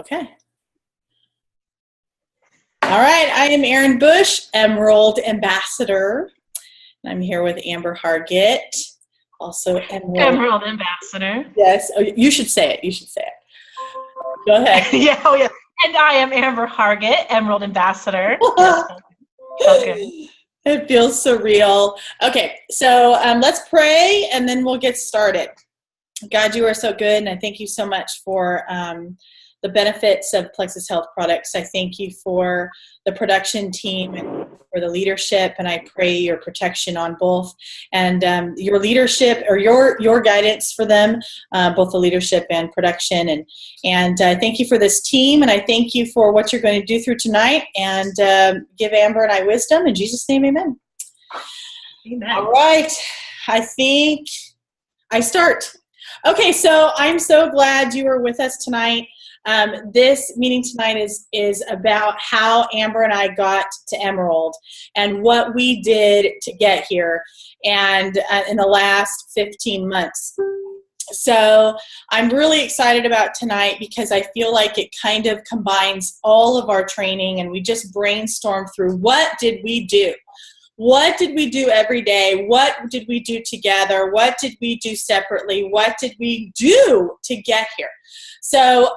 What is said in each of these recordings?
Okay. All right, I am Erin Bush, Emerald Ambassador. I'm here with Amber Hargett, also Emerald Ambassador. Yes, oh, you should say it. You should say it. Go ahead. Yeah, oh yeah. And I am Amber Hargett, Emerald Ambassador. Yes, okay. It feels surreal. Okay, so let's pray and then we'll get started. God, you are so good, and I thank you so much for the benefits of Plexus Health products. I thank you for the production team and for the leadership, and I pray your protection on both and your leadership or your guidance for them, both the leadership and production. And thank you for this team, and I thank you for what you're going to do through tonight, and give Amber and I wisdom. In Jesus' name, amen. Amen. All right. I think I start. Okay, so I'm so glad you were with us tonight. This meeting tonight is about how Amber and I got to Emerald and what we did to get here and in the last 15 months. So I'm really excited about tonight because I feel like it kind of combines all of our training, and we just brainstormed through what did we do. What did we do every day? What did we do together? What did we do separately? What did we do to get here? So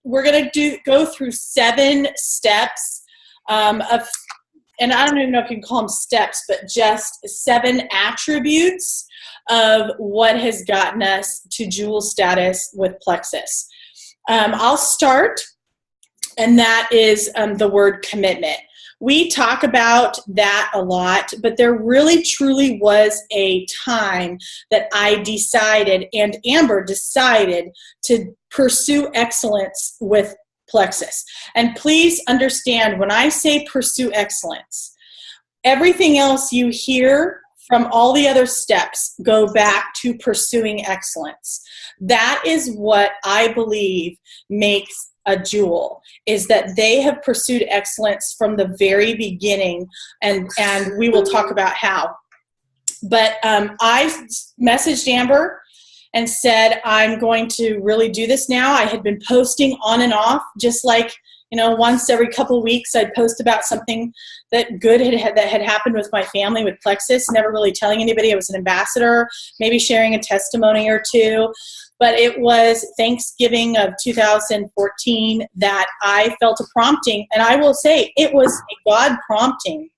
we're going to go through 7 steps and I don't even know if you can call them steps, but just 7 attributes of what has gotten us to jewel status with Plexus. I'll start, and that is the word commitment. We talk about that a lot, but there really truly was a time that I decided, and Amber decided, to pursue excellence with Plexus. And please understand, when I say pursue excellence, everything else you hear from all the other steps go back to pursuing excellence. That is what I believe makes a jewel, is that they have pursued excellence from the very beginning, and we will talk about how. But I messaged Amber and said, I'm going to really do this now. I had been posting on and off, just like, once every couple of weeks I'd post about something that good that had happened with my family with Plexus, never really telling anybody I was an ambassador, maybe sharing a testimony or two. But it was Thanksgiving of 2014 that I felt a prompting, and I will say it was a God prompting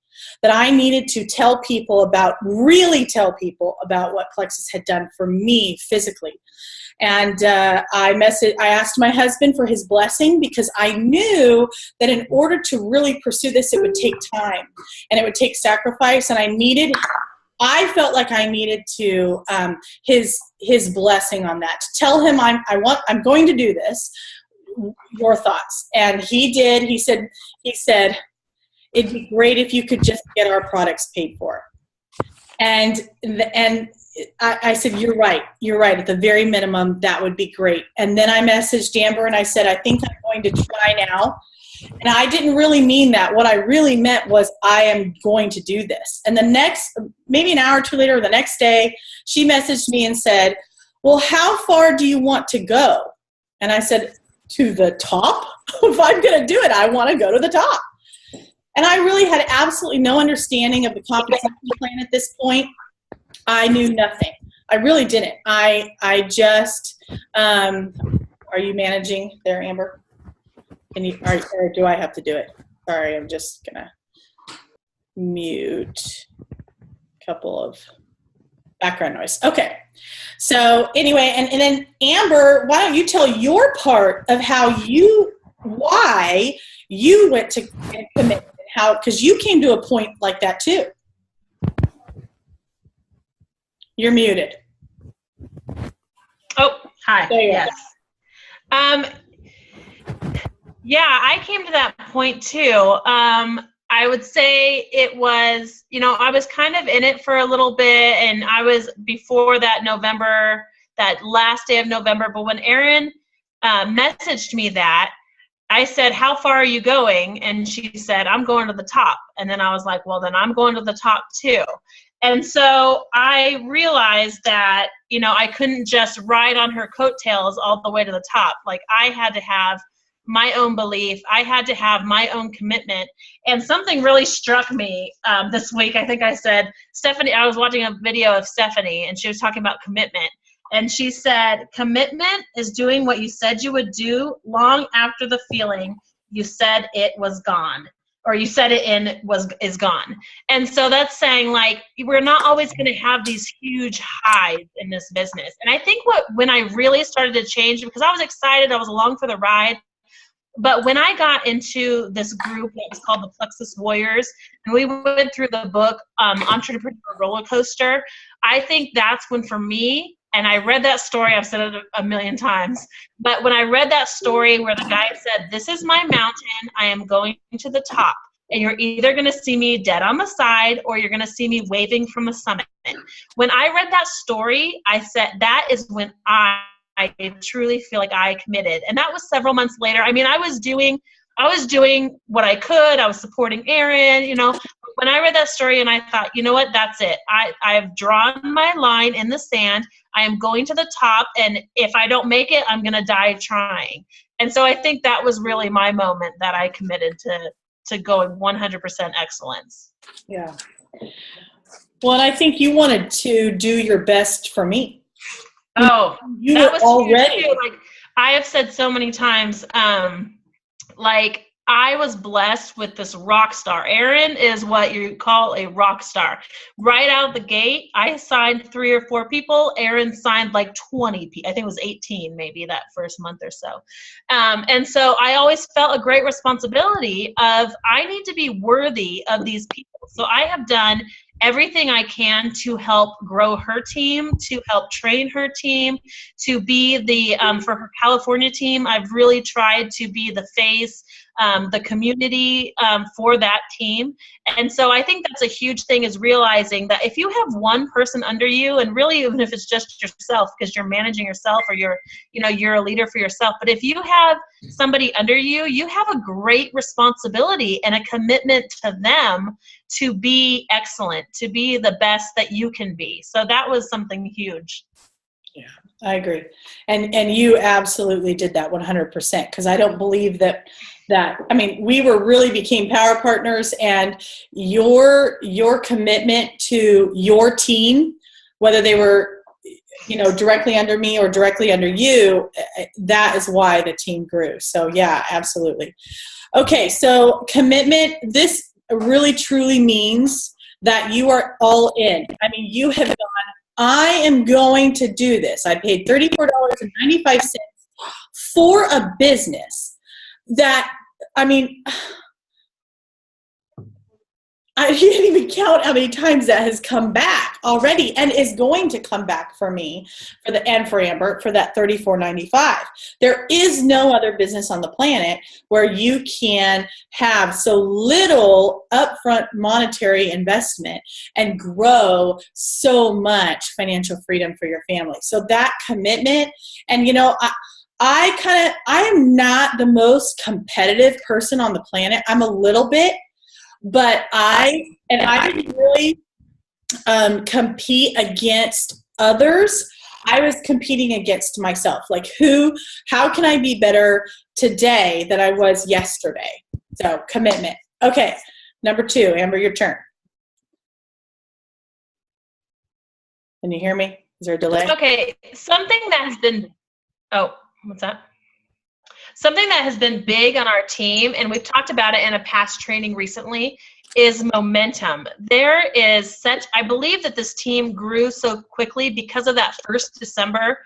that I needed to really tell people about what Plexus had done for me physically. And I asked my husband for his blessing, because I knew that in order to really pursue this, it would take time and it would take sacrifice, and I felt like I needed to his blessing on that, to tell him I'm going to do this. Your thoughts? And he did. He said it'd be great if you could just get our products paid for. And I said, you're right. At the very minimum, that would be great. And then I messaged Amber and I said, I think I'm going to try now. And I didn't really mean that. What I really meant was, I am going to do this. And maybe an hour or two later, the next day, she messaged me and said, well, how far do you want to go? And I said, to the top? If I'm going to do it, I want to go to the top. And I really had absolutely no understanding of the compensation plan at this point. I knew nothing. I really didn't. I just, are you managing there, Amber? Or do I have to do it? Sorry, I'm just going to mute a couple of background noise. Okay. So anyway, and then Amber, why don't you tell your part of why you went to commitment, because you came to a point like that too. You're muted. Oh, hi. There you yes. Yeah, I came to that point too. I would say it was, I was kind of in it for a little bit, and I was before that last day of November. But when Erin messaged me that, I said, how far are you going? And she said, I'm going to the top. And then I was like, well, then I'm going to the top too. And so I realized that, I couldn't just ride on her coattails all the way to the top. Like, I had to have my own belief. I had to have my own commitment. And something really struck me this week. I think I said, Stephanie, I was watching a video of Stephanie, and she was talking about commitment. And she said, commitment is doing what you said you would do long after the feeling you said it was gone, or you said it is gone. And so that's saying, like, we're not always going to have these huge highs in this business. And I think when I really started to change, because I was excited, I was along for the ride, but when I got into this group that was called the Plexus Warriors, and we went through the book Entrepreneur Roller Coaster, I think that's when, for me, and I read that story, I've said it a million times, but when I read that story where the guy said, this is my mountain, I am going to the top, and you're either going to see me dead on the side or you're going to see me waving from the summit. When I read that story, I said, that is when I truly feel like I committed. And that was several months later. I mean, I was doing what I could. I was supporting Aaron, you know. When I read that story, and I thought, you know what, that's it. I've drawn my line in the sand. I am going to the top, and if I don't make it, I'm going to die trying. And so I think that was really my moment that I committed to going 100% excellence. Yeah. Well, and I think you wanted to do your best for me. Oh, you that were was already. like, I have said so many times, like, I was blessed with this rock star. Aaron is what you call a rock star. Right out of the gate, I signed 3 or 4 people. Aaron signed like 20 people. I think it was 18 maybe that first month or so. And so I always felt a great responsibility of, I need to be worthy of these people. So I have done everything I can to help grow her team, to help train her team, to be the, for her California team, I've really tried to be the face, the community for that team. And so I think that's a huge thing, is realizing that if you have one person under you, and really even if it's just yourself, because you're managing yourself, or you're a leader for yourself, but if you have somebody under you, you have a great responsibility and a commitment to them to be excellent, to be the best that you can be. So that was something huge. Yeah, I agree. And you absolutely did that 100%, because I don't believe that, I mean, we became power partners, and your commitment to your team, whether they were, directly under me or directly under you, that is why the team grew. So yeah, absolutely. Okay. So commitment, this really truly means that you are all in. I mean, you have gone, I am going to do this. I paid $34.95 for a business that, I mean, I can't even count how many times that has come back already, and is going to come back for me, and for Amber, for that $34.95. There is no other business on the planet where you can have so little upfront monetary investment and grow so much financial freedom for your family. So that commitment, and I am not the most competitive person on the planet. I'm a little bit. But I didn't really compete against others. I was competing against myself. Like, how can I be better today than I was yesterday? So commitment. Okay. Number 2, Amber, your turn. Can you hear me? Is there a delay? Okay. Something that has been, what's that? Something that has been big on our team, and we've talked about it in a past training recently, is momentum. There is I believe that this team grew so quickly because of that first December,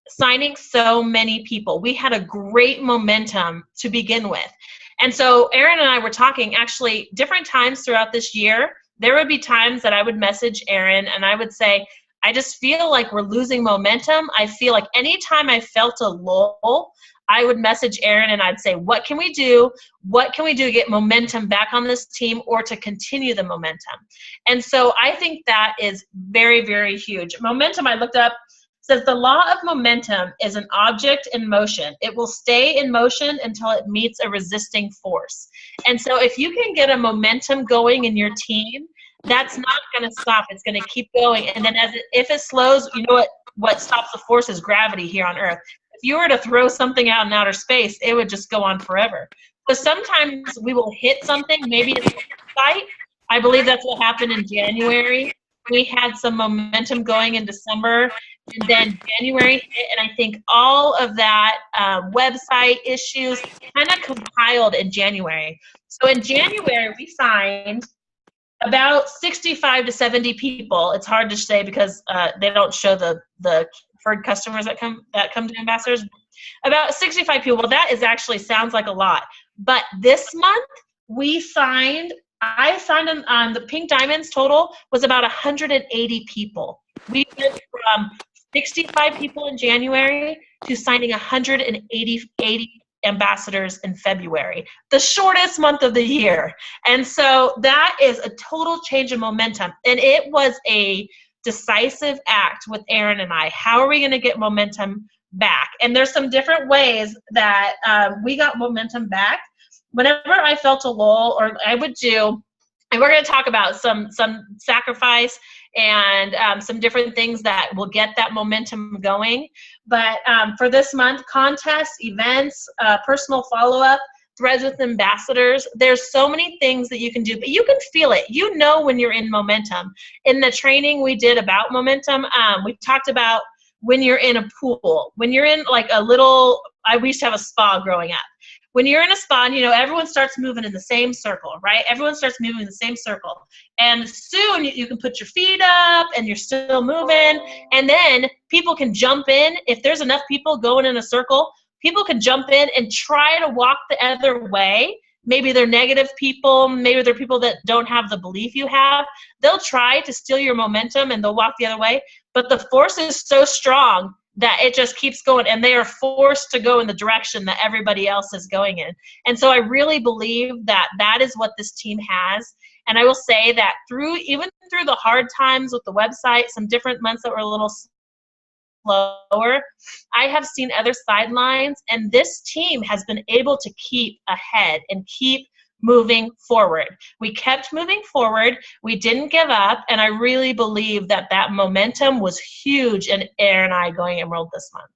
signing so many people. We had a great momentum to begin with. And so Aaron and I were talking, actually, different times throughout this year. There would be times that I would message Aaron and I would say, I just feel like we're losing momentum. I feel like anytime I felt a lull, I would message Aaron and I'd say, what can we do? What can we do to get momentum back on this team, or to continue the momentum? And so I think that is very, very huge. Momentum, I looked up, says the law of momentum is an object in motion. It will stay in motion until it meets a resisting force. And so if you can get a momentum going in your team, that's not going to stop. It's going to keep going. And then if it slows, what stops the force is gravity here on Earth. if you were to throw something out in outer space, it would just go on forever. So sometimes we will hit something, maybe it's a site. I believe that's what happened in January. We had some momentum going in December, and then January hit, and I think all of that website issues kind of compiled in January. So in January, we signed about 65 to 70 people. It's hard to say because they don't show the preferred customers that come to ambassadors. About 65 people. Well, that actually sounds like a lot. But this month I signed on the Pink Diamonds total was about 180 people. We went from 65 people in January to signing 180 ambassadors in February, the shortest month of the year. And so that is a total change of momentum. And it was a decisive act with Aaron and I. How are we going to get momentum back? And there's some different ways that we got momentum back. Whenever I felt a lull, or I would do, and we're going to talk about some sacrifice and some different things that will get that momentum going. But for this month, contests, events, personal follow-up, threads with ambassadors, there's so many things that you can do, but you can feel it. You know when you're in momentum. In the training we did about momentum, we talked about when you're in a pool, when you're in like we used to have a spa growing up. When you're in a spa, everyone starts moving in the same circle, right? Everyone starts moving in the same circle. And soon you can put your feet up and you're still moving. And then people can jump in. If there's enough people going in a circle, people can jump in and try to walk the other way. Maybe they're negative people. Maybe they're people that don't have the belief you have. They'll try to steal your momentum and they'll walk the other way. But the force is so strong that it just keeps going, and they are forced to go in the direction that everybody else is going in. And so I really believe that that is what this team has. And I will say that even through the hard times with the website, some different months that were a little slower, I have seen other sidelines, and this team has been able to keep ahead and keep moving forward. We kept moving forward. We didn't give up. And I really believe that that momentum was huge in Aaron and I going Emerald this month.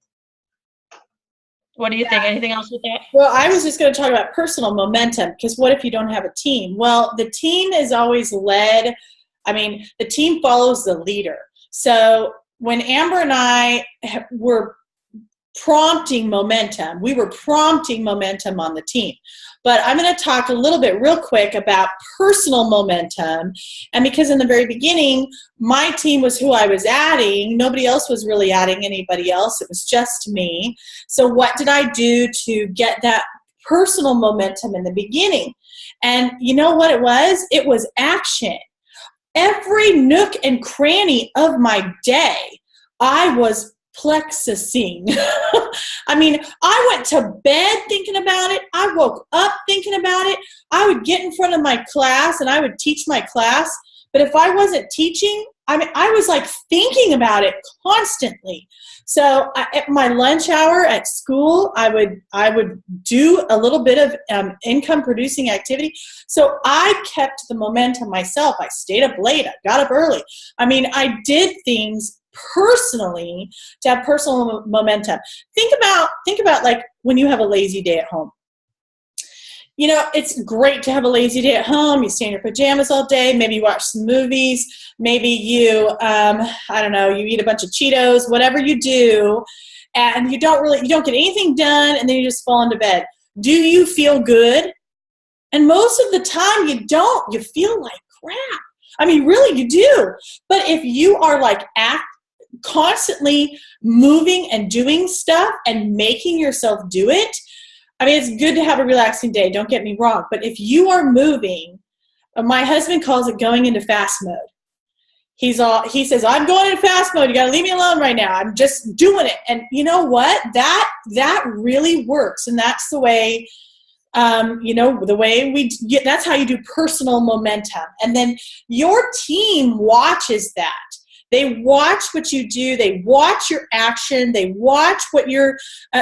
What do you think? Anything else with that? Well, I was just going to talk about personal momentum, because what if you don't have a team? Well, the team is always led. The team follows the leader. So when Amber and I were prompting momentum, we were prompting momentum on the team. But I'm going to talk a little bit real quick about personal momentum. And because in the very beginning, my team was who I was adding. Nobody else was really adding anybody else. It was just me. So what did I do to get that personal momentum in the beginning? And you know what it was? It was action. Every nook and cranny of my day, I was plexusing. I went to bed thinking about it. I woke up thinking about it. I would get in front of my class and I would teach my class. But if I wasn't teaching, I was like thinking about it constantly. So at my lunch hour at school, I would do a little bit of income producing activity. So I kept the momentum myself. I stayed up late. I got up early. I did things personally to have personal momentum. Think about like when you have a lazy day at home. It's great to have a lazy day at home. You stay in your pajamas all day. Maybe you watch some movies. Maybe you, you eat a bunch of Cheetos, whatever you do, and you don't get anything done, and then you just fall into bed. Do you feel good? And most of the time you don't. You feel like crap. Really you do. But if you are like constantly moving and doing stuff and making yourself do it, it's good to have a relaxing day, don't get me wrong. But if you are moving, my husband calls it going into fast mode. He says, I'm going into fast mode. You got to leave me alone right now. I'm just doing it. And you know what? That really works. And that's the way, the way we get, that's how you do personal momentum. And then your team watches that. They watch what you do. They watch your action. They watch what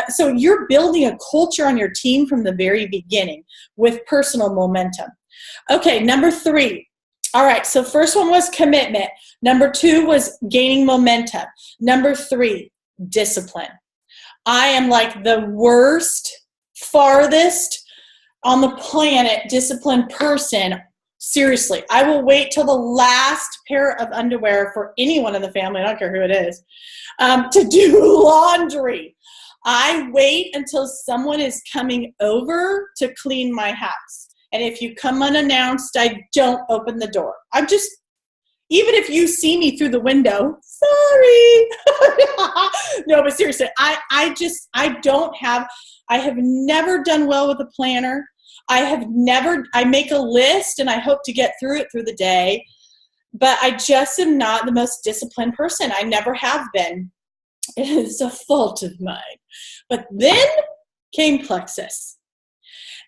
so you're building a culture on your team from the very beginning with personal momentum. Okay, number 3. All right, so first one was commitment. Number 2 was gaining momentum. Number 3, discipline. I am like the worst, farthest on the planet disciplined person. Seriously, I will wait till the last pair of underwear for anyone in the family, I don't care who it is, to do laundry. I wait until someone is coming over to clean my house. And if you come unannounced, I don't open the door. I'm just, even if you see me through the window, sorry. No, but seriously, I have never done well with a planner. I make a list and I hope to get through it through the day, but I just am not the most disciplined person. I never have been. It is a fault of mine. But then came Plexus.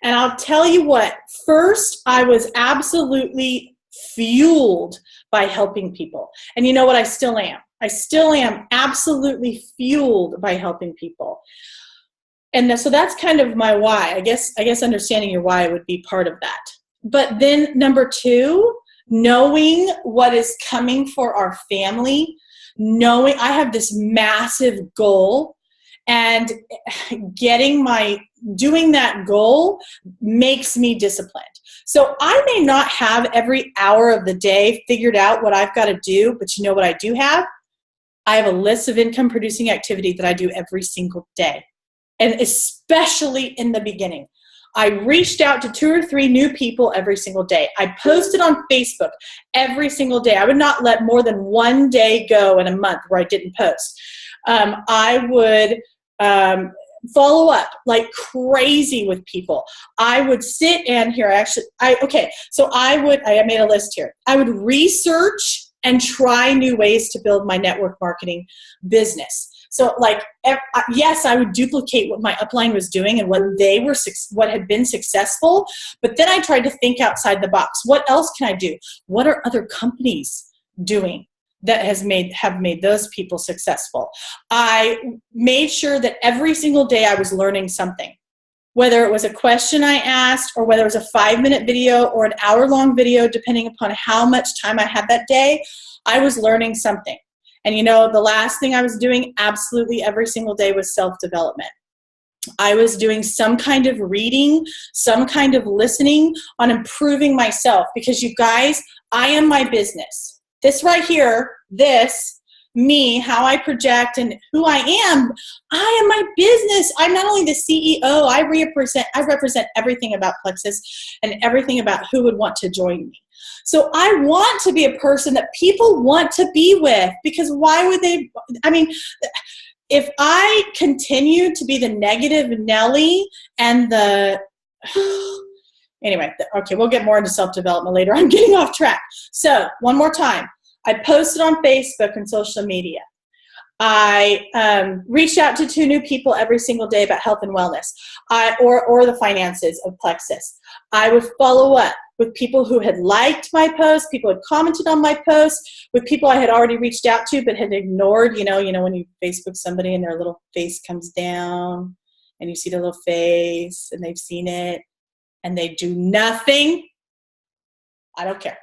And I'll tell you what, first I was absolutely fueled by helping people. And you know what? I still am. I still am absolutely fueled by helping people. And so that's kind of my why. I guess understanding your why would be part of that. But then number two, knowing what is coming for our family, knowing I have this massive goal, and doing that goal makes me disciplined. So I may not have every hour of the day figured out what I've got to do, but you know what I do have? I have a list of income producing activity that I do every single day. And especially in the beginning, I reached out to 2 or 3 new people every single day. I posted on Facebook every single day. I would not let more than one day go in a month where I didn't post. I would follow up like crazy with people. I would sit and I made a list here. I would research and try new ways to build my network marketing business. So yes, I would duplicate what my upline was doing and what had been successful, but then I tried to think outside the box. What else can I do? What are other companies doing that have made those people successful? I made sure that every single day I was learning something, whether it was a question I asked or whether it was a 5-minute video or an hour-long video, depending upon how much time I had that day, I was learning something. And the last thing I was doing absolutely every single day was self-development. I was doing some kind of reading, some kind of listening on improving myself, because you guys, I am my business. This right here, me, how I project and who I am my business. I'm not only the CEO, I represent everything about Plexus and everything about who would want to join me. So I want to be a person that people want to be with, because why would they? If I continue to be the negative Nelly and anyway, okay, we'll get more into self-development later. I'm getting off track. So one more time, I posted on Facebook and social media. I reached out to 2 new people every single day about health and wellness, or the finances of Plexus. I would follow up with people who had liked my post, people who had commented on my post, with people I had already reached out to but had ignored. You know when you Facebook somebody and their little face comes down and you see their little face and they've seen it and they do nothing. I don't care.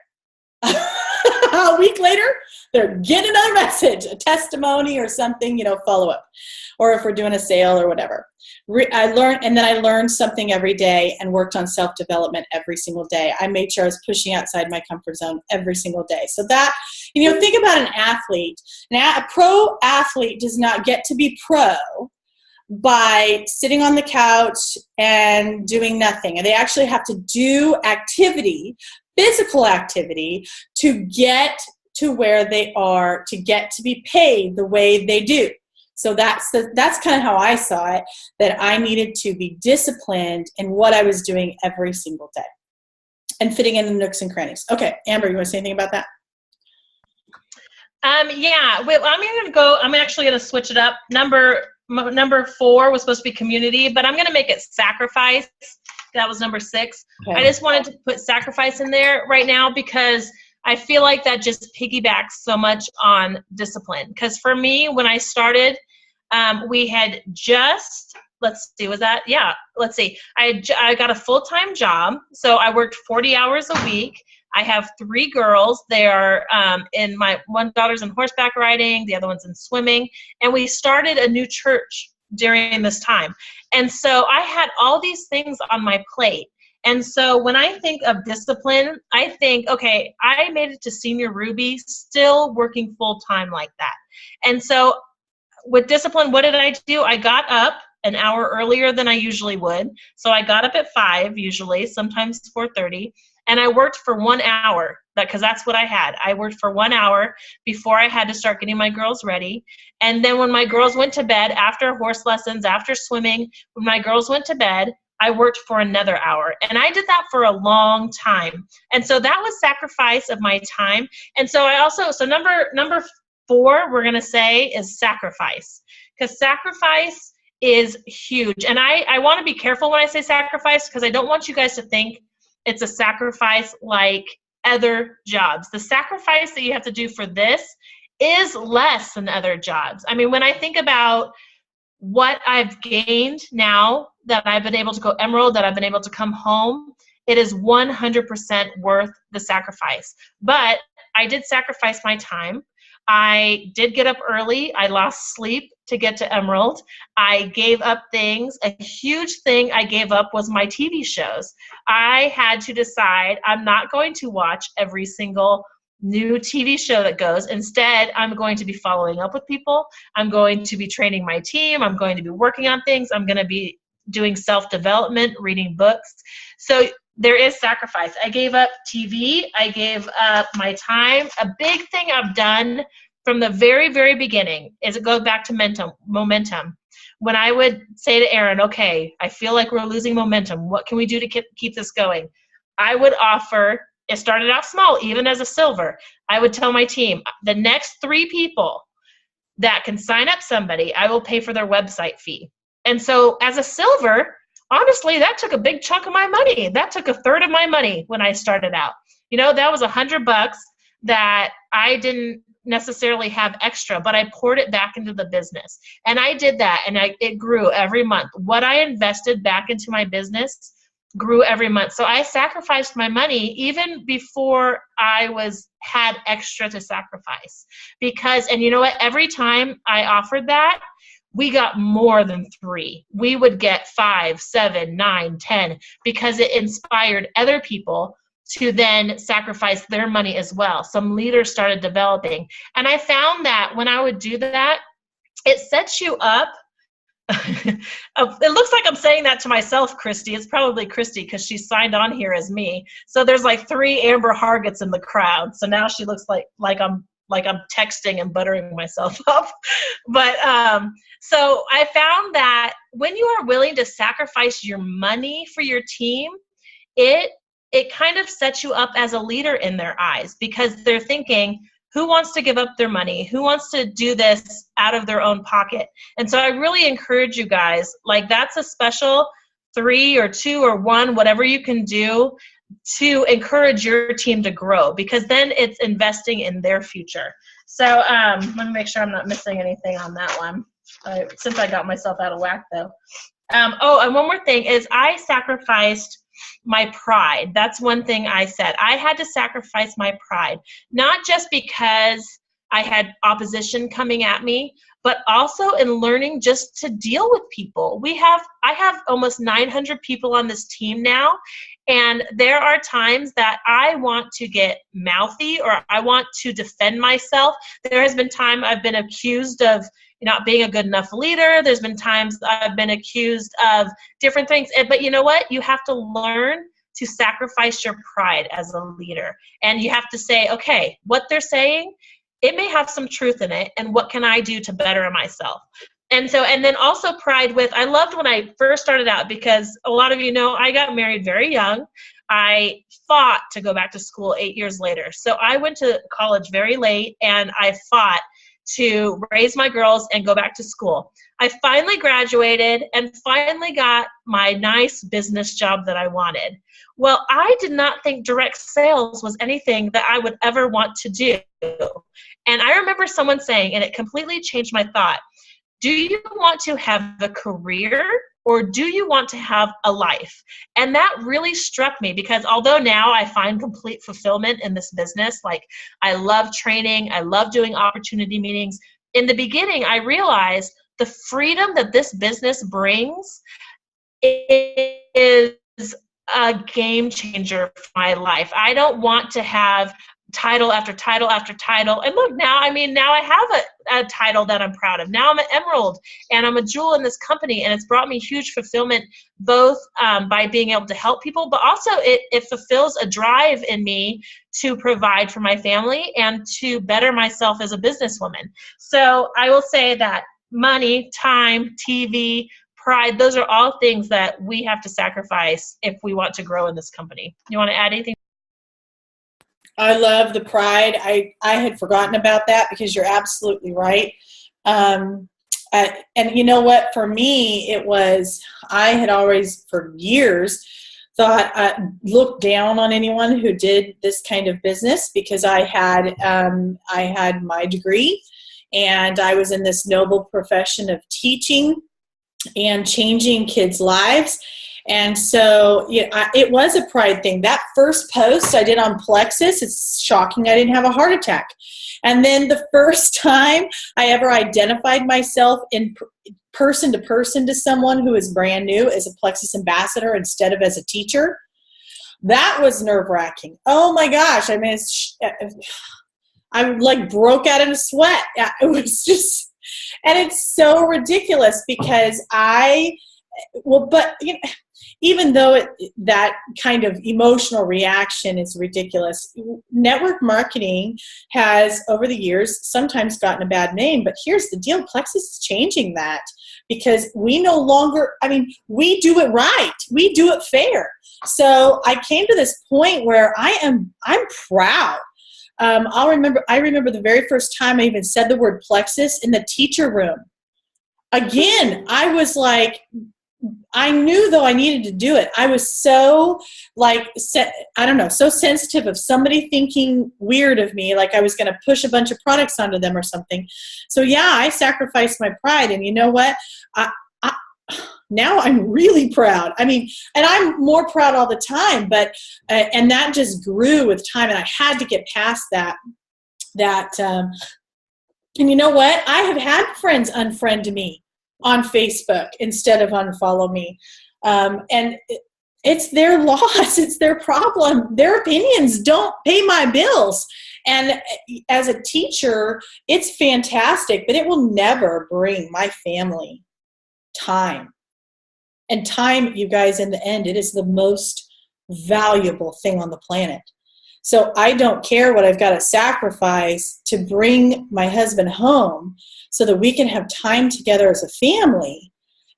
A week later, they're getting another message, a testimony or something, follow up. Or if we're doing a sale or whatever. I learned something every day and worked on self-development every single day. I made sure I was pushing outside my comfort zone every single day. So that, think about an athlete. A pro athlete does not get to be pro by sitting on the couch and doing nothing. And they actually have to do activity, physical activity, to get to where they are, to get to be paid the way they do. So that's kind of how I saw it, that I needed to be disciplined in what I was doing every single day and fitting in the nooks and crannies. Okay, Amber, you want to say anything about that? Yeah, well, I'm actually going to switch it up. Number 4 was supposed to be community, but I'm going to make it sacrifice. That was number 6. Okay. I just wanted to put sacrifice in there right now because I feel like that just piggybacks so much on discipline. Because for me, when I started, we had just, I got a full-time job. So I worked 40 hours a week. I have 3 girls. They are one daughter's in horseback riding, the other one's in swimming. And we started a new church during this time. And so I had all these things on my plate. And so when I think of discipline, I think, okay, I made it to senior Ruby still working full time like that. And so with discipline, what did I do? I got up an hour earlier than I usually would. So I got up at 5 usually, sometimes 4:30, and I worked for 1 hour because that's what I had. I worked for 1 hour before I had to start getting my girls ready. And then when my girls went to bed, after horse lessons, after swimming, when my girls went to bed, I worked for another hour. And I did that for a long time. And so that was sacrifice of my time. And so I also, so number 4, we're going to say, is sacrifice. Because sacrifice is huge. And I want to be careful when I say sacrifice, because I don't want you guys to think it's a sacrifice like other jobs. The sacrifice that you have to do for this is less than other jobs. I mean, when I think about what I've gained now that I've been able to go Emerald, that I've been able to come home, it is 100% worth the sacrifice. But I did sacrifice my time. I did get up early. I lost sleep to get to Emerald. I gave up things. A huge thing I gave up was my TV shows. I had to decide I'm not going to watch every single new TV show that goes. Instead, I'm going to be following up with people. I'm going to be training my team. I'm going to be working on things. I'm going to be doing self-development, reading books. So there is sacrifice. I gave up TV. I gave up my time. A big thing I've done from the very, very beginning is it goes back to momentum. When I would say to Aaron, okay, I feel like we're losing momentum. What can we do to keep this going? I would offer, it started out small, even as a silver. I would tell my team, the next 3 people that can sign up somebody, I will pay for their website fee. And so as a silver, honestly, that took a big chunk of my money. That took 1/3 of my money when I started out. You know, that was $100 that I didn't necessarily have extra, but I poured it back into the business. And I did that, and it grew every month. What I invested back into my business grew every month. So I sacrificed my money even before I had extra to sacrifice. Because, and you know what, every time I offered that, we got more than 3. We would get 5, 7, 9, 10, because it inspired other people to then sacrifice their money as well. Some leaders started developing. And I found that when I would do that, it sets you up. It looks like I'm saying that to myself, Christy. It's probably Christy because she signed on here as me. So there's like 3 Amber Hargets in the crowd. So now she looks like I'm texting and buttering myself up. But so I found that when you are willing to sacrifice your money for your team, it kind of sets you up as a leader in their eyes, because they're thinking, who wants to give up their money? Who wants to do this out of their own pocket? And so I really encourage you guys, like, that's a special 3 or 2 or 1, whatever you can do to encourage your team to grow, because then it's investing in their future. So let me make sure I'm not missing anything on that one, since I got myself out of whack though. Oh, and one more thing is I sacrificed my pride. That's one thing I said. I had to sacrifice my pride, not just because I had opposition coming at me, but also in learning just to deal with people. I have almost 900 people on this team now, and there are times that I want to get mouthy or I want to defend myself. There has been time I've been accused of not being a good enough leader. There's been times I've been accused of different things. But you know what? You have to learn to sacrifice your pride as a leader. And you have to say, okay, what they're saying, it may have some truth in it, and what can I do to better myself? And then also pride with, I loved when I first started out, because a lot of you know I got married very young. I fought to go back to school 8 years later. So I went to college very late, and I fought to raise my girls and go back to school. I finally graduated and finally got my nice business job that I wanted. Well, I did not think direct sales was anything that I would ever want to do. And I remember someone saying, and it completely changed my thought, do you want to have a career or do you want to have a life? And that really struck me, because although now I find complete fulfillment in this business, like I love training, I love doing opportunity meetings, in the beginning I realized the freedom that this business brings is a game changer for my life. I don't want to have title after title after title. And look, now I have a title that I'm proud of. Now I'm an emerald and I'm a jewel in this company, and it's brought me huge fulfillment, both by being able to help people, but also it fulfills a drive in me to provide for my family and to better myself as a businesswoman. So I will say that money, time, TV, pride, those are all things that we have to sacrifice if we want to grow in this company. You want to add anything? I love the pride. I had forgotten about that, because you're absolutely right. And you know what? For me, it was, I had always for years thought, looked down on anyone who did this kind of business, because I had my degree and I was in this noble profession of teaching and changing kids' lives. And so it was a pride thing. That first post I did on Plexus, it's shocking I didn't have a heart attack. And then the first time I ever identified myself in person to someone who is brand new as a Plexus ambassador instead of as a teacher, that was nerve-wracking. Oh my gosh. I mean, I like broke out in a sweat. It was just, and it's so ridiculous because even though that kind of emotional reaction is ridiculous, network marketing has, over the years, sometimes gotten a bad name. But here's the deal. Plexus is changing that, because we no longer, we do it right. We do it fair. So I came to this point where I'm proud. I remember the very first time I even said the word Plexus in the teacher room. Again, I was like, I knew though I needed to do it. I was so so sensitive of somebody thinking weird of me, like I was going to push a bunch of products onto them or something. So yeah, I sacrificed my pride, and you know what? Now I'm really proud. And I'm more proud all the time, but and that just grew with time, and I had to get past that. And you know what? I have had friends unfriend me on Facebook instead of unfollow me. And it's their loss. It's their problem. Their opinions don't pay my bills. And as a teacher, it's fantastic, but it will never bring my family time. And time, you guys, in the end, it is the most valuable thing on the planet. So I don't care what I've got to sacrifice to bring my husband home so that we can have time together as a family.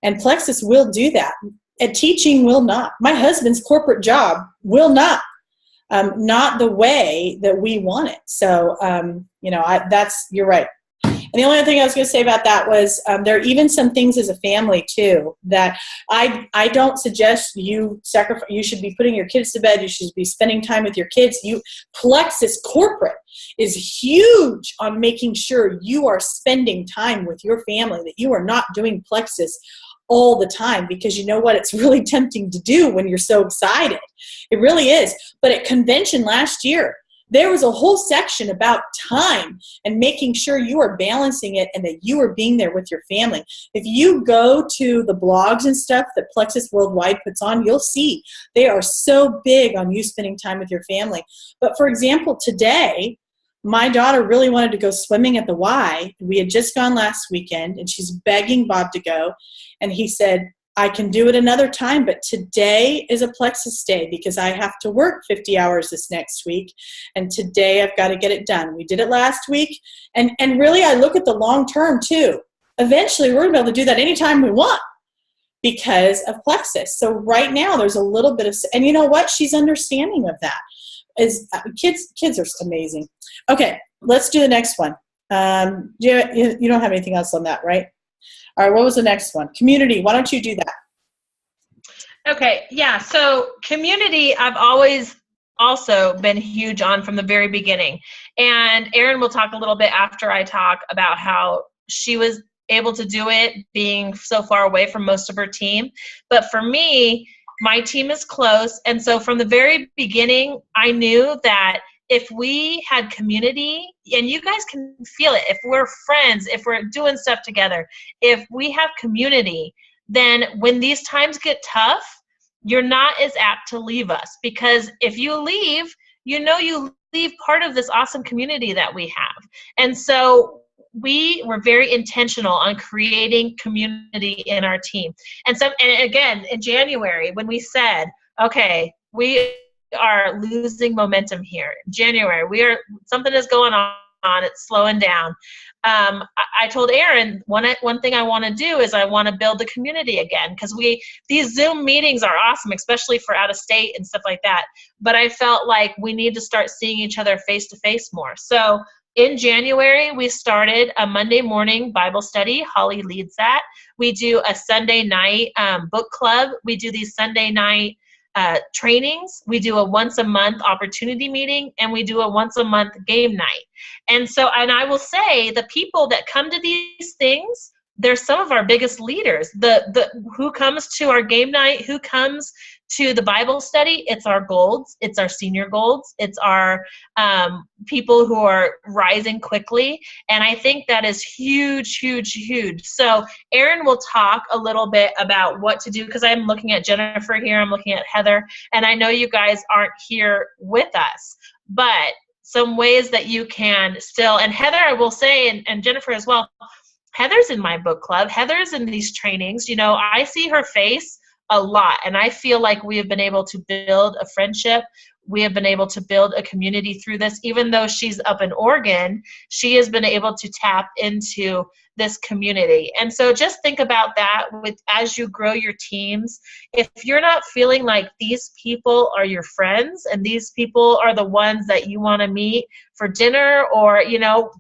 And Plexus will do that. And teaching will not. My husband's corporate job will not. Not the way that we want it. So, you're right. And the only other thing I was going to say about that was there are even some things as a family too that I don't suggest you sacrifice. You should be putting your kids to bed. You should be spending time with your kids. Plexus corporate is huge on making sure you are spending time with your family, that you are not doing Plexus all the time, because you know what? It's really tempting to do when you're so excited. It really is. But at convention last year, there was a whole section about time and making sure you are balancing it and that you are being there with your family. If you go to the blogs and stuff that Plexus Worldwide puts on, you'll see they are so big on you spending time with your family. But for example, today, my daughter really wanted to go swimming at the Y. We had just gone last weekend, and she's begging Bob to go. And he said, I can do it another time, but today is a Plexus day because I have to work 50 hours this next week, and today I've got to get it done. We did it last week, and really I look at the long term too. Eventually we're going to be able to do that anytime we want because of Plexus. So right now there's a little bit of, and you know what? She's understanding of that. Kids are amazing. Okay, let's do the next one. You don't have anything else on that, right? All right, what was the next one? Community. Why don't you do that? Okay, yeah. So community, I've always also been huge on from the very beginning. And Erin will talk a little bit after I talk about how she was able to do it being so far away from most of her team. But for me, my team is close. And so from the very beginning, I knew that if we had community, and you guys can feel it, if we're friends, if we're doing stuff together, if we have community, then when these times get tough, you're not as apt to leave us. Because if you leave, you leave part of this awesome community that we have. And so we were very intentional on creating community in our team. And again, in January, when we said, okay, we are losing momentum here. January, something is going on. It's slowing down. I told Aaron, one thing I want to do is I want to build the community again, because these Zoom meetings are awesome, especially for out of state and stuff like that. But I felt like we need to start seeing each other face to face more. So in January, we started a Monday morning Bible study. Holly leads that. We do a Sunday night book club. We do these Sunday night trainings. We do a once a month opportunity meeting, and we do a once a month game night. And I will say, the people that come to these things, they're some of our biggest leaders. Who comes to our game night, who comes to the Bible study, it's our golds, it's our senior golds, it's our people who are rising quickly. And I think that is huge, huge, huge. So Aaron will talk a little bit about what to do, because I'm looking at Jennifer here, I'm looking at Heather, and I know you guys aren't here with us, but some ways that you can still, and Heather, I will say, and Jennifer as well, Heather's in my book club, Heather's in these trainings. I see her face a lot, and I feel like we have been able to build a friendship. We have been able to build a community through this. Even though she's up in Oregon, she has been able to tap into this community. And so just think about that as you grow your teams. If you're not feeling like these people are your friends and these people are the ones that you want to meet for dinner, or,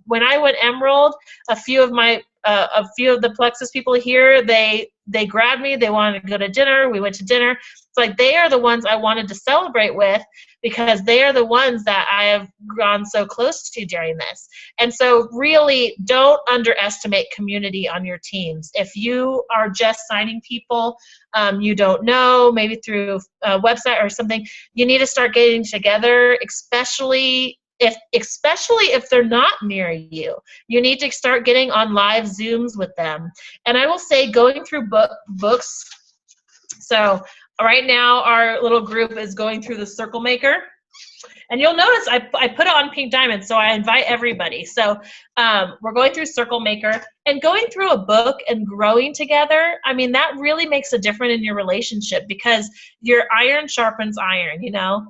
when I went Emerald, a few of the Plexus people here, they grabbed me. They wanted to go to dinner. We went to dinner. It's like they are the ones I wanted to celebrate with, because they are the ones that I have gone so close to during this. And so really don't underestimate community on your teams. If you are just signing people you don't know, maybe through a website or something, you need to start getting together, especially if they're not near you. You need to start getting on live Zooms with them. And I will say, going through books, so right now our little group is going through the Circle Maker. And you'll notice I put it on pink diamond, so I invite everybody. So we're going through Circle Maker, and going through a book and growing together, that really makes a difference in your relationship, because your iron sharpens iron,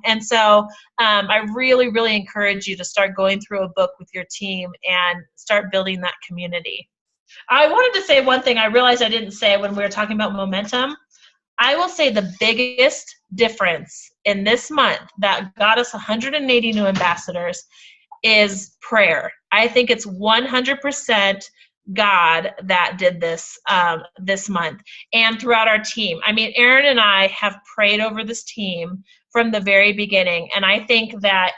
And so I really, really encourage you to start going through a book with your team and start building that community. I wanted to say one thing I realized I didn't say when we were talking about momentum. I will say the biggest difference in this month that got us 180 new ambassadors is prayer. I think it's 100% God that did this this month and throughout our team. Aaron and I have prayed over this team from the very beginning, and I think that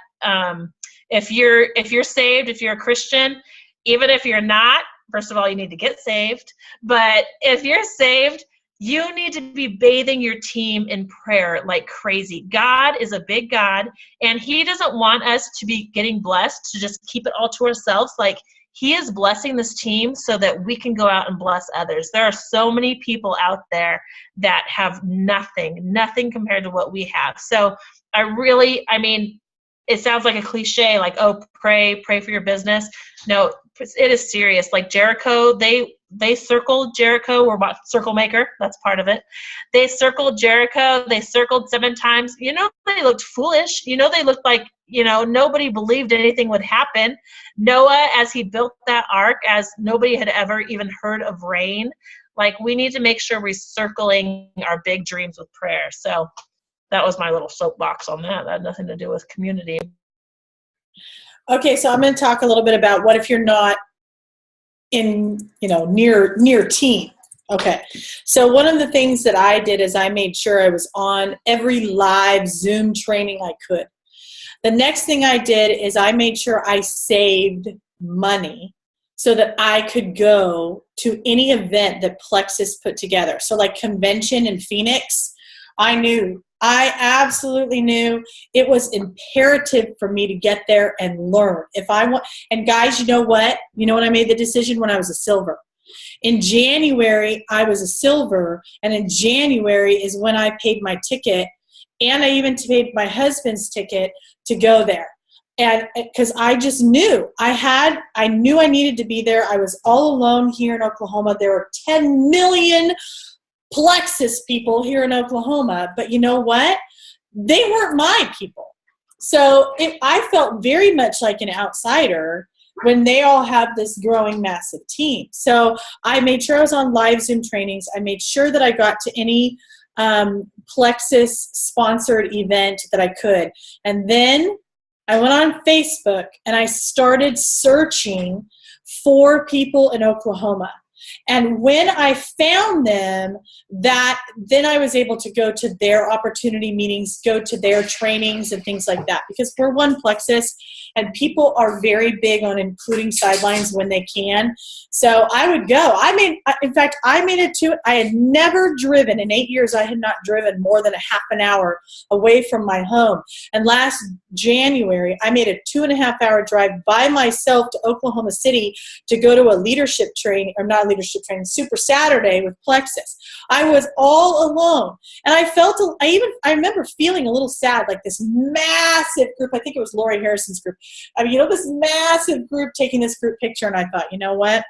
if you're saved, if you're a Christian, even if you're not, first of all, you need to get saved. But if you're saved, you need to be bathing your team in prayer like crazy. God is a big God, and he doesn't want us to be getting blessed to just keep it all to ourselves. Like, he is blessing this team so that we can go out and bless others. There are so many people out there that have nothing compared to what we have. So it sounds like a cliche, like, oh, pray for your business. No, it is serious. Like Jericho, they circled Jericho. We're about Circle Maker. That's part of it. They circled Jericho. They circled 7 times. They looked foolish. They looked like, nobody believed anything would happen. Noah, as he built that ark, as nobody had ever even heard of rain. Like, we need to make sure we're circling our big dreams with prayer. So that was my little soapbox on that. That had nothing to do with community. Okay, so I'm going to talk a little bit about what if you're not in, near team. Okay, so one of the things that I did is I made sure I was on every live Zoom training I could. The next thing I did is I made sure I saved money so that I could go to any event that Plexus put together. So like convention in Phoenix, I knew I absolutely knew it was imperative for me to get there and learn. If I want, and guys, you know what? You know when I made the decision? When I was a silver. In January, I was a silver, and in January is when I paid my ticket, and I even paid my husband's ticket to go there. And because I just knew I knew I needed to be there. I was all alone here in Oklahoma. There were 10 million plexus people here in Oklahoma, but you know what? They weren't my people. So I felt very much like an outsider when they all have this growing massive team. So I made sure I was on live Zoom trainings. I made sure that I got to any Plexus sponsored event that I could. And then I went on Facebook and I started searching for people in Oklahoma. And when I found them, then I was able to go to their opportunity meetings, go to their trainings and things like that, because we're one Plexus and people are very big on including sidelines when they can. So I would go. In fact, I made it to, I had never driven in 8 years. I had not driven more than a half an hour away from my home. And last January, I made a 2.5-hour drive by myself to Oklahoma City to go to a leadership training, or not a leadership training, Super Saturday with Plexus. I was all alone. And I remember feeling a little sad, like this massive group. I think it was Lori Harrison's group. This massive group taking this group picture. And I thought, you know what?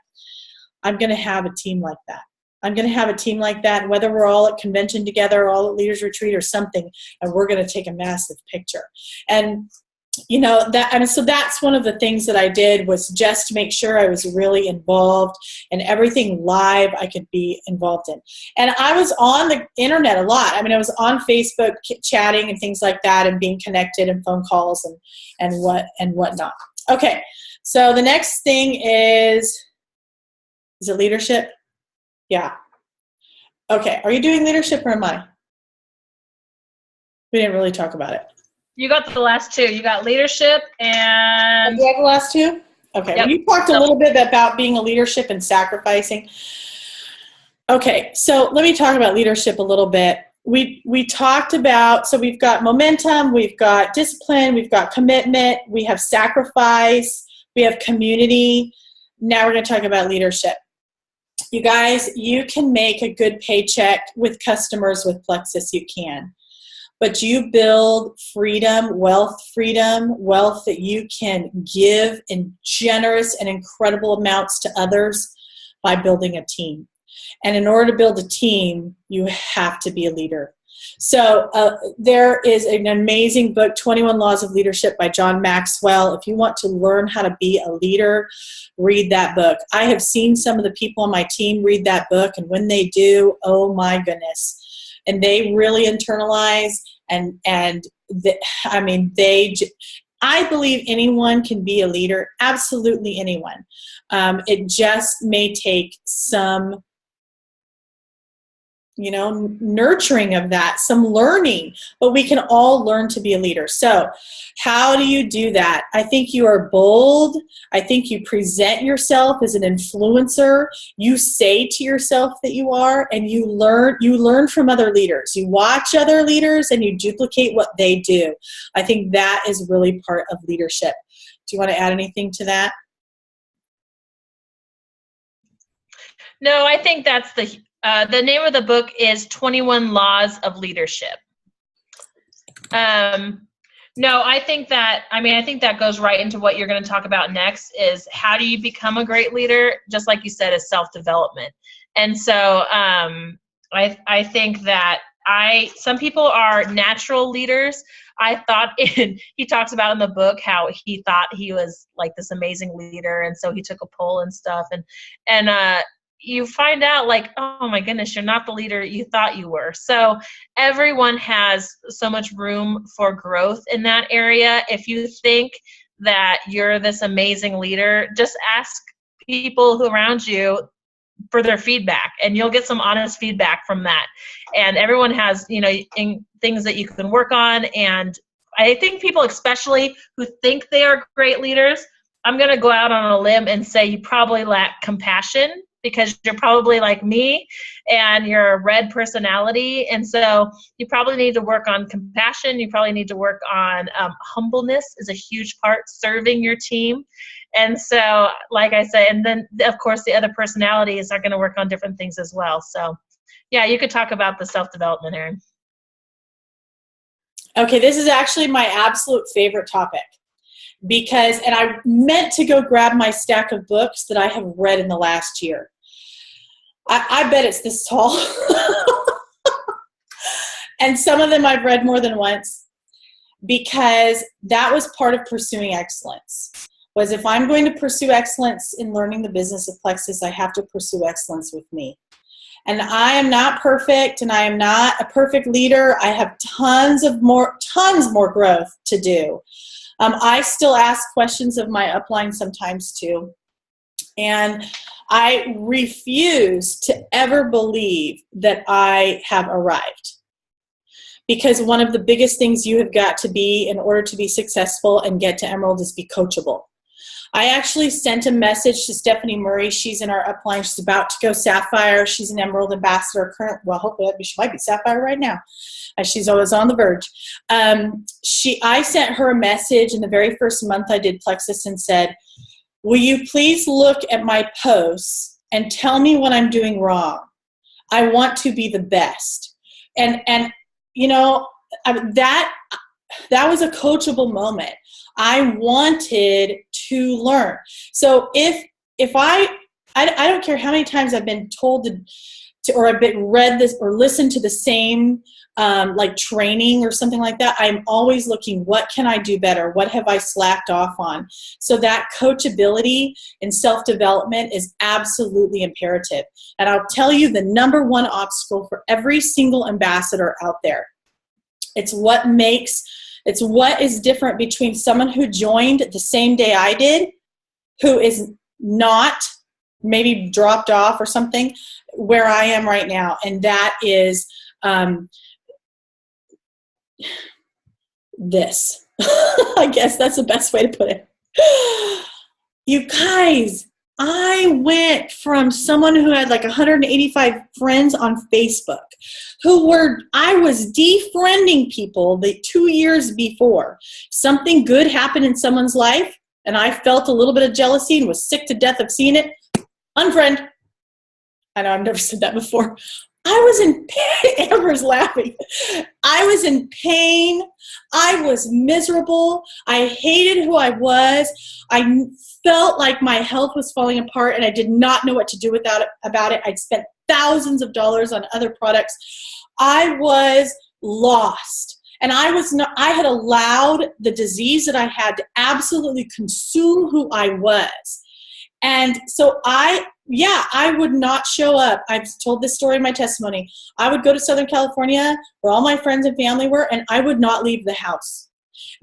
I'm going to have a team like that. I'm going to have a team like that. And whether we're all at convention together, or all at leaders retreat or something, and we're going to take a massive picture. And so that's one of the things that I did, was just to make sure I was really involved in everything live I could be involved in. And I was on the internet a lot. I was on Facebook chatting and things like that, and being connected, and phone calls and whatnot. Okay, so the next thing is it leadership? Yeah. Okay, are you doing leadership or am I? We didn't really talk about it. You got the last two. You got leadership and... Do you have the last two? Okay. Yep. You talked a little bit about being a leadership and sacrificing. Okay, so let me talk about leadership a little bit. We talked about, so we've got momentum, we've got discipline, we've got commitment, we have sacrifice, we have community. Now we're going to talk about leadership. You guys, you can make a good paycheck with customers with Plexus, you can. But you build freedom, wealth that you can give in generous and incredible amounts to others by building a team. And in order to build a team, you have to be a leader. So there is an amazing book, 21 Laws of Leadership by John Maxwell. If you want to learn how to be a leader, read that book. I have seen some of the people on my team read that book, and when they do, oh my goodness. And they really internalize, I believe anyone can be a leader, absolutely anyone. It just may take some, nurturing of that, some learning, but we can all learn to be a leader. So how do you do that? I think you are bold. I think you present yourself as an influencer. You say to yourself that you are, and you learn from other leaders. You watch other leaders and you duplicate what they do. I think that is really part of leadership. Do you want to add anything to that? No, I think that's the name of the book is 21 Laws of Leadership. No, I think that goes right into what you're going to talk about next, is how do you become a great leader? Just like you said, is self-development. And so I think that some people are natural leaders. I thought he talks about in the book how he thought he was like this amazing leader, and so he took a poll and stuff, and you find out, like, oh my goodness, you're not the leader you thought you were. So everyone has so much room for growth in that area. If you think that you're this amazing leader, just ask people who around you for their feedback, and you'll get some honest feedback from that. And everyone has, things that you can work on. And I think people, especially who think they are great leaders, I'm going to go out on a limb and say you probably lack compassion because you're probably like me and you're a red personality. And so you probably need to work on compassion. You probably need to work on humbleness is a huge part, serving your team. And so, like I say, and then of course the other personalities are going to work on different things as well. So yeah, you could talk about the self-development, Erin. Okay, this is actually my absolute favorite topic because, and I meant to go grab my stack of books that I have read in the last year. I bet it's this tall. And some of them I've read more than once because that was part of pursuing excellence. Was if I'm going to pursue excellence in learning the business of Plexus, I have to pursue excellence with me. And I am not perfect, and I am not a perfect leader. I have tons more growth to do. I still ask questions of my upline sometimes too. And I refuse to ever believe that I have arrived. Because one of the biggest things you have got to be in order to be successful and get to Emerald is be coachable. I actually sent a message to Stephanie Murray. She's in our upline. She's about to go Sapphire. She's an Emerald ambassador. Well, hopefully she might be Sapphire right now. She's always on the verge. I sent her a message in the very first month I did Plexus and said, will you please look at my posts and tell me what I'm doing wrong? I want to be the best. And you know, that was a coachable moment. I wanted to learn. So if I don't care how many times I've been told to or I've been read this or listened to the same like training or something like that, I'm always looking, what can I do better? What have I slacked off on? So that coachability and self-development is absolutely imperative. And I'll tell you the number one obstacle for every single ambassador out there. It's what is different between someone who joined the same day I did, who is not, maybe dropped off or something, where I am right now. And that is this. I guess that's the best way to put it. You guys, I went from someone who had like 185 friends on Facebook, I was defriending people the 2 years before. Something good happened in someone's life, and I felt a little bit of jealousy and was sick to death of seeing it. Unfriend. I know I've never said that before. I was in pain. Amber's laughing. I was in pain. I was miserable. I hated who I was. I felt like my health was falling apart, and I did not know what to do about it. I'd spent thousands of dollars on other products. I was lost. And I had allowed the disease that I had to absolutely consume who I was. And so I would not show up. I've told this story in my testimony. I would go to Southern California where all my friends and family were, and I would not leave the house.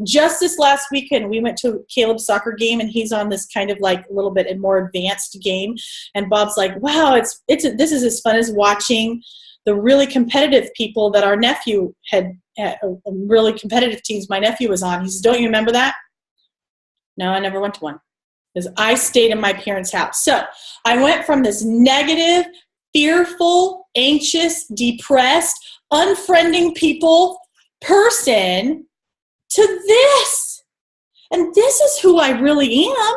Just this last weekend, we went to Caleb's soccer game, and he's on this kind of like a little bit more advanced game. And Bob's like, wow, this is as fun as watching the really competitive people that our nephew had, really competitive teams my nephew was on. He says, don't you remember that? No, I never went to one. Because I stayed in my parents' house. So I went from this negative, fearful, anxious, depressed, unfriending people person to this. And this is who I really am.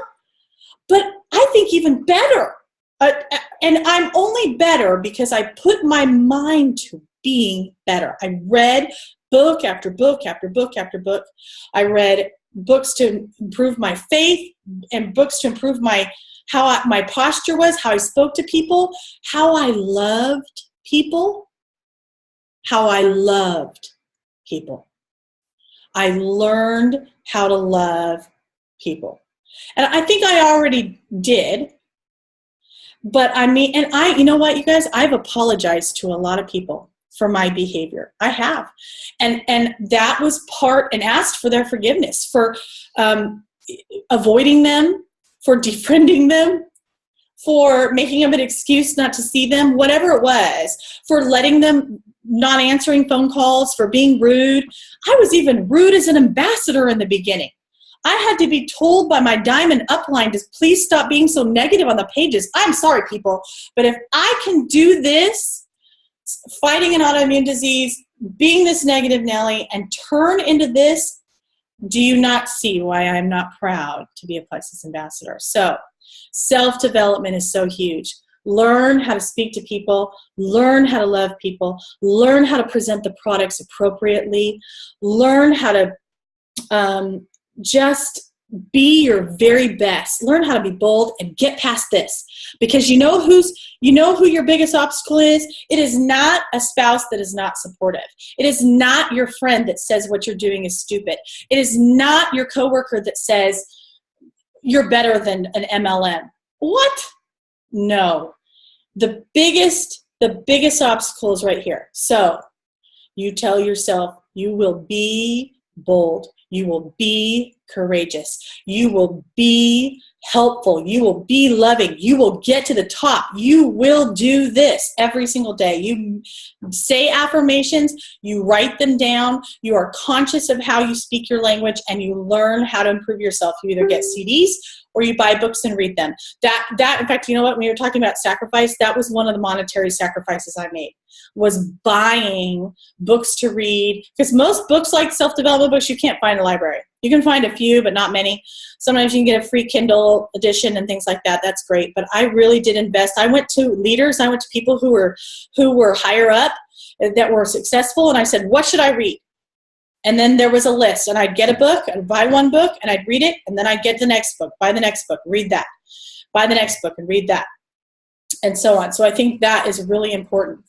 But I think even better. And I'm only better because I put my mind to being better. I read book after book after book after book. I read books to improve my faith and books to improve my posture was, how I spoke to people, how I loved people, I learned how to love people. And I think I already did, but you know what, you guys, I've apologized to a lot of people for my behavior. I have. And that was and asked for their forgiveness, for avoiding them, for defriending them, for making them an excuse not to see them, whatever it was, for letting them not answering phone calls, for being rude. I was even rude as an ambassador in the beginning. I had to be told by my diamond upline to please stop being so negative on the pages. I'm sorry, people, but if I can do this, fighting an autoimmune disease, being this negative Nelly, and turn into this, do you not see why I'm not proud to be a Plexus ambassador? So self-development is so huge. Learn how to speak to people, learn how to love people, learn how to present the products appropriately, learn how to just be your very best. Learn how to be bold and get past this. Because you know who your biggest obstacle is? It is not a spouse that is not supportive. It is not your friend that says what you're doing is stupid. It is not your coworker that says you're better than an MLM. What? No. The biggest obstacle is right here. So you tell yourself you will be bold. You will be courageous. You will be helpful. You will be loving. You will get to the top. You will do this every single day. You say affirmations. You write them down. You are conscious of how you speak your language, and you learn how to improve yourself. You either get CDs or you buy books and read them. That in fact, you know what? When you were talking about sacrifice, that was one of the monetary sacrifices I made, was buying books to read. Because most books, like self-development books, you can't find in the library. You can find a few, but not many. Sometimes you can get a free Kindle edition and things like that. That's great. But I really did invest. I went to leaders. I went to people who were higher up, that were successful, and I said, what should I read? And then there was a list, and I'd get a book, I'd buy one book, and I'd read it, and then I'd get the next book, buy the next book, read that, buy the next book, and read that, and so on. So I think that is really important.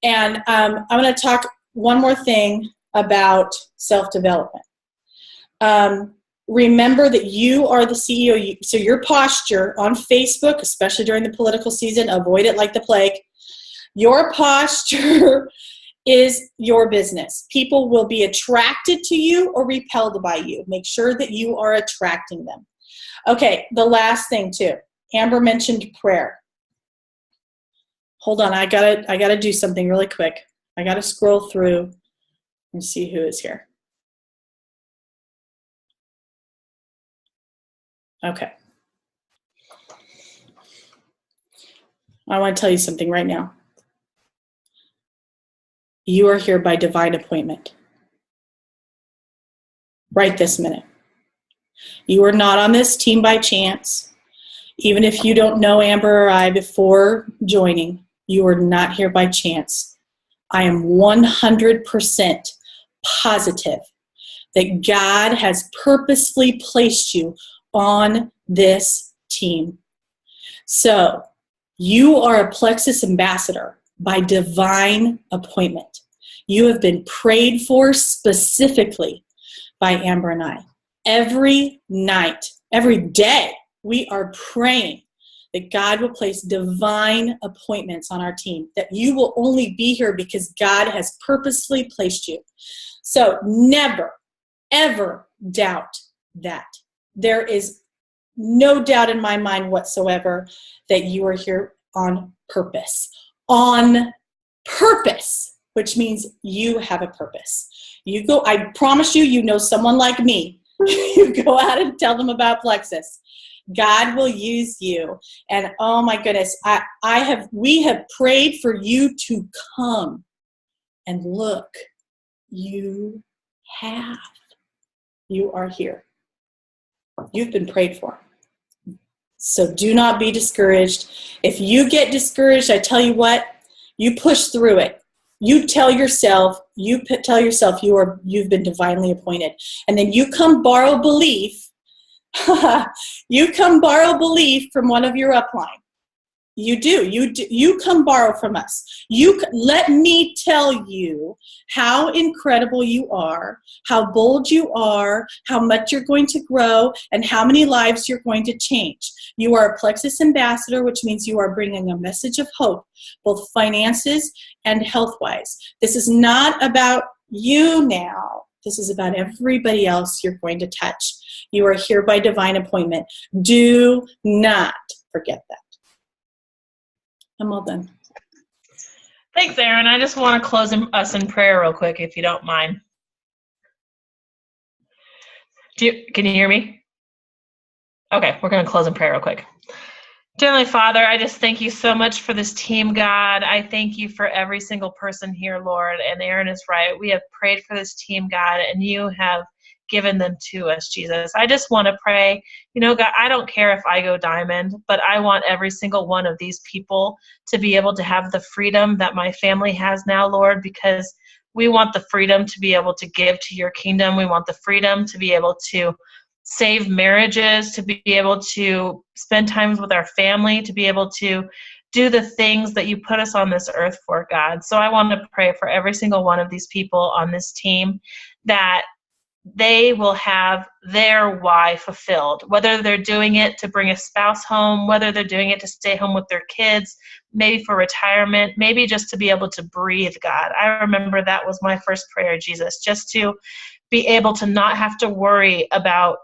And I'm going to talk one more thing about self-development. Remember that you are the CEO. So your posture on Facebook, especially during the political season, avoid it like the plague. Your posture is your business. People will be attracted to you or repelled by you. Make sure that you are attracting them. Okay, the last thing too. Amber mentioned prayer. Hold on, I gotta do something really quick. I gotta scroll through and see who is here. Okay. I want to tell you something right now. You are here by divine appointment. Right this minute. You are not on this team by chance. Even if you don't know Amber or I before joining, you are not here by chance. I am 100% positive that God has purposefully placed you on this team. So you are a Plexus ambassador by divine appointment. You have been prayed for specifically by Amber and I. Every night, every day, we are praying that God will place divine appointments on our team, that you will only be here because God has purposefully placed you. So never, ever doubt that. There is no doubt in my mind whatsoever that you are here on purpose. On purpose, which means you have a purpose. You go, I promise you, you know someone like me. You go out and tell them about Plexus. God will use you. And oh my goodness, we have prayed for you to come. And look, you have. You are here. You've been prayed for. So do not be discouraged. If you get discouraged, I tell you what, you push through it. You tell yourself you've been divinely appointed. And then you come borrow belief. You come borrow belief from one of your upline. You do. You come borrow from us. Let me tell you how incredible you are, how bold you are, how much you're going to grow, and how many lives you're going to change. You are a Plexus ambassador, which means you are bringing a message of hope, both finances and health-wise. This is not about you now. This is about everybody else you're going to touch. You are here by divine appointment. Do not forget that. I'm all done. Thanks, Erin. I just want to close us in prayer real quick, if you don't mind. Can you hear me? Okay, we're going to close in prayer real quick. Dear Heavenly Father, I just thank you so much for this team, God. I thank you for every single person here, Lord. And Aaron is right. We have prayed for this team, God, and you have given them to us, Jesus. I just want to pray, God, I don't care if I go diamond, but I want every single one of these people to be able to have the freedom that my family has now, Lord, because we want the freedom to be able to give to your kingdom. We want the freedom to be able to save marriages, to be able to spend times with our family, to be able to do the things that you put us on this earth for, God. So I want to pray for every single one of these people on this team that they will have their why fulfilled, whether they're doing it to bring a spouse home, whether they're doing it to stay home with their kids, maybe for retirement, maybe just to be able to breathe, God. I remember that was my first prayer, Jesus, just to be able to not have to worry about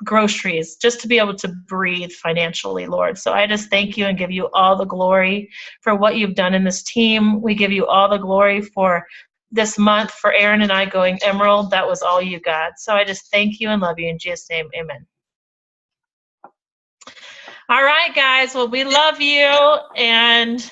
groceries, just to be able to breathe financially, Lord. So I just thank you and give you all the glory for what you've done in this team. We give you all the glory for this month, for Aaron and I going Emerald. That was all you, God. So I just thank you and love you in Jesus' name. Amen. All right, guys. Well, we love you, and